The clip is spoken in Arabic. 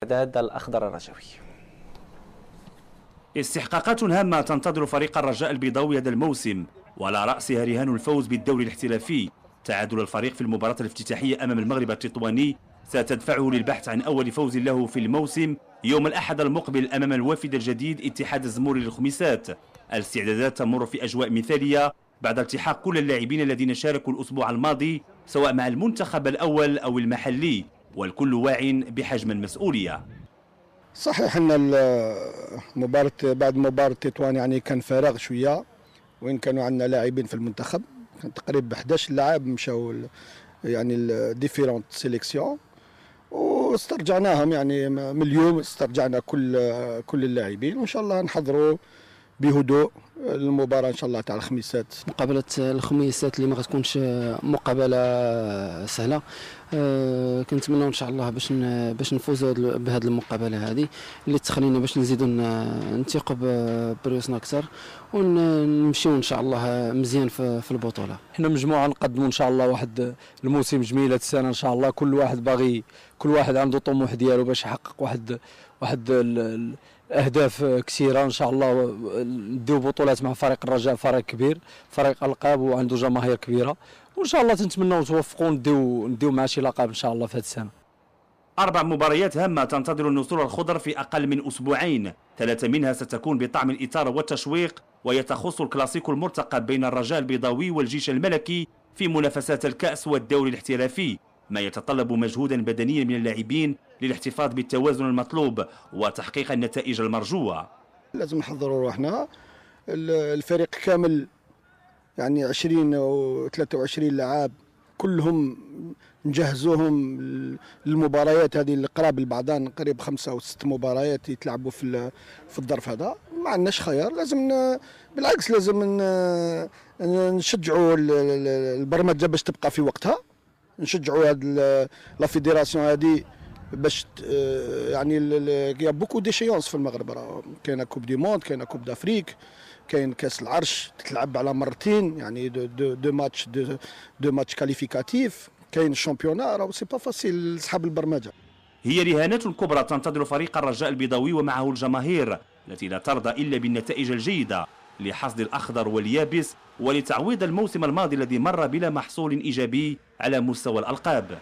إعداد الأخضر الرجوي. استحقاقات هامة تنتظر فريق الرجاء البيضاوي هذا الموسم، وعلى رأسها رهان الفوز بالدوري الاحترافي. تعادل الفريق في المباراة الافتتاحية أمام المغرب التطواني ستدفعه للبحث عن أول فوز له في الموسم يوم الأحد المقبل أمام الوافد الجديد اتحاد الزموري للخميسات. الاستعدادات تمر في أجواء مثالية بعد التحاق كل اللاعبين الذين شاركوا الأسبوع الماضي سواء مع المنتخب الأول أو المحلي، والكل واع بحجم المسؤولية. صحيح ان المباراة بعد مباراة تطوان يعني كان فراغ شويه، وين كانوا عندنا لاعبين في المنتخب، كان تقريبا 11 لاعب مشاو يعني ديفيرونت سيليكسيون، واسترجعناهم يعني من اليوم استرجعنا كل اللاعبين، وان شاء الله نحضروا بهدوء المباراة ان شاء الله تاع الخميسات. مقابلة الخميسات اللي ما غتكونش مقابلة سهلة، كنتمنى ان شاء الله باش نفوزوا بهذه المقابلة هذه اللي تخلينا باش نزيدوا نثيقوا بريوسنا اكثر ونمشيو ان شاء الله مزيان في البطولة. احنا مجموعة نقدموا ان شاء الله واحد الموسم جميل هذه السنة ان شاء الله. كل واحد باغي، كل واحد عنده طموح ديالو باش يحقق واحد اهداف كثيره ان شاء الله. نديو بطولات مع فريق الرجاء، فريق كبير، فريق القاب وعنده جماهير كبيره، وان شاء الله تنتمنوا توفقوا نديو مع شي لقب ان شاء الله في هذه السنه. 4 مباريات هامة تنتظر النسور الخضر في أقل من أسبوعين، 3 منها ستكون بطعم الإثارة والتشويق، وهي تخص الكلاسيكو المرتقب بين الرجاء البيضاوي والجيش الملكي في منافسات الكأس والدوري الاحترافي، ما يتطلب مجهودا بدنيا من اللاعبين للاحتفاظ بالتوازن المطلوب وتحقيق النتائج المرجوة. لازم نحضروا روحنا، الفريق كامل يعني 20 أو 23 لاعب كلهم نجهزوهم للمباريات هذه اللي قراب لبعضها، قريب 5 أو 6 مباريات يتلعبوا في الظرف هذا. ما عندناش خيار، لازم بالعكس لازم نشجعوا البرمجة باش تبقى في وقتها، نشجعوا هاد لا فيديراسيون هذه باش يعني يا بوكو ديشيونس في المغرب، راه كاينه كوب دي موند، كاينه كوب دافريك، كاين كاس العرش تتلعب على مرتين، يعني دو ماتش كاليفيكاتيف، كاين الشامبيونا، راه سي با فاسيل لصحاب البرمجه. هي رهانات كبرى تنتظر فريق الرجاء البيضاوي ومعه الجماهير التي لا ترضى الا بالنتائج الجيده لحصد الاخضر واليابس ولتعويض الموسم الماضي الذي مر بلا محصول ايجابي على مستوى الالقاب.